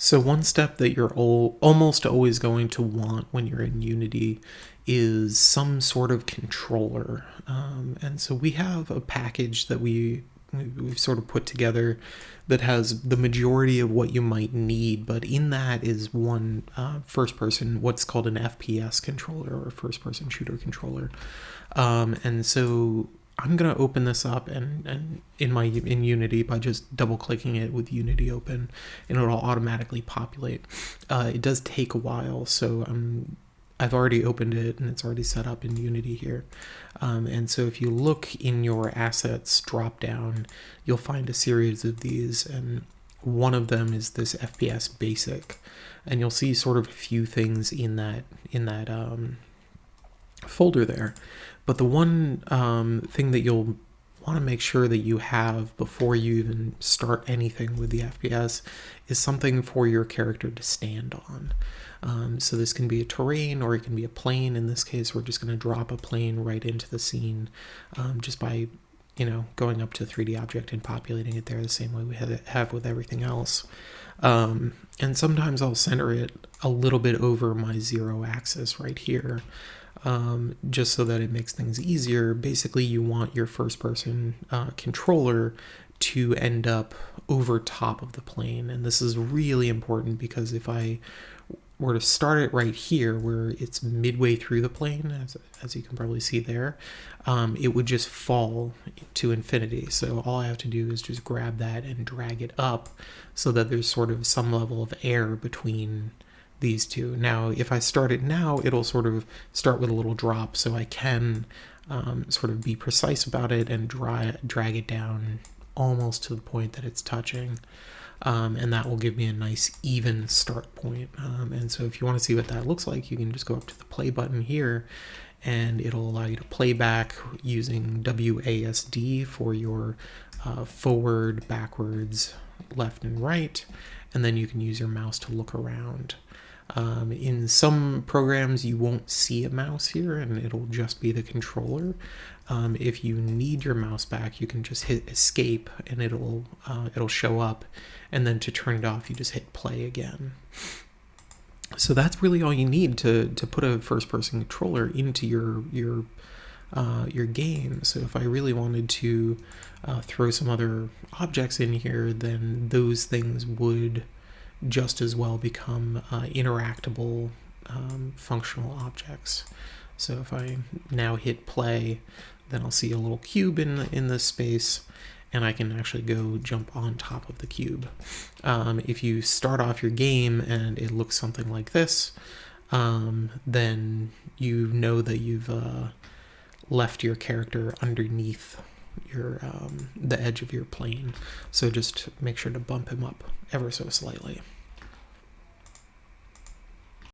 So one step that you're almost always going to want when you're in Unity is some sort of controller. And so we have a package that we've sort of put together that has the majority of what you might need, but in that is one first person, what's called an FPS controller, or first person shooter controller. And so I'm gonna open this up and in Unity by just double clicking it with Unity open, and it'll automatically populate. It does take a while, so I've already opened it and it's already set up in Unity here. And so if you look in your assets drop down, you'll find a series of these, and one of them is this FPS basic, and you'll see sort of a few things in that folder there. But the one thing that you'll want to make sure that you have before you even start anything with the FPS is something for your character to stand on. So this can be a terrain, or it can be a plane. In this case, we're just going to drop a plane right into the scene just by going up to 3D object and populating it there the same way we have with everything else. And sometimes I'll center it a little bit over my 0 axis right here, just so that it makes things easier. Basically, you want your first person controller to end up over top of the plane. And this is really important because if I were to start it right here where it's midway through the plane, as you can probably see there, it would just fall to infinity. So all I have to do is just grab that and drag it up so that there's sort of some level of air between these two. Now, if I start it now, it'll sort of start with a little drop, so I can sort of be precise about it and drag it down almost to the point that it's touching. And that will give me a nice even start point. And so if you want to see what that looks like, you can just go up to the play button here, and it'll allow you to play back using WASD for your forward, backwards, left, and right. And then you can use your mouse to look around. In some programs, you won't see a mouse here, and it'll just be the controller. If you need your mouse back, you can just hit escape, and it'll show up. And then to turn it off, you just hit play again. So that's really all you need to put a first-person controller into your game. So if I really wanted to throw some other objects in here, then those things would just as well become interactable functional objects. So if I now hit play, then I'll see a little cube in this space, and I can actually go jump on top of the cube. If you start off your game and it looks something like this, then you know that you've left your character underneath the edge of your plane. So just make sure to bump him up ever so slightly.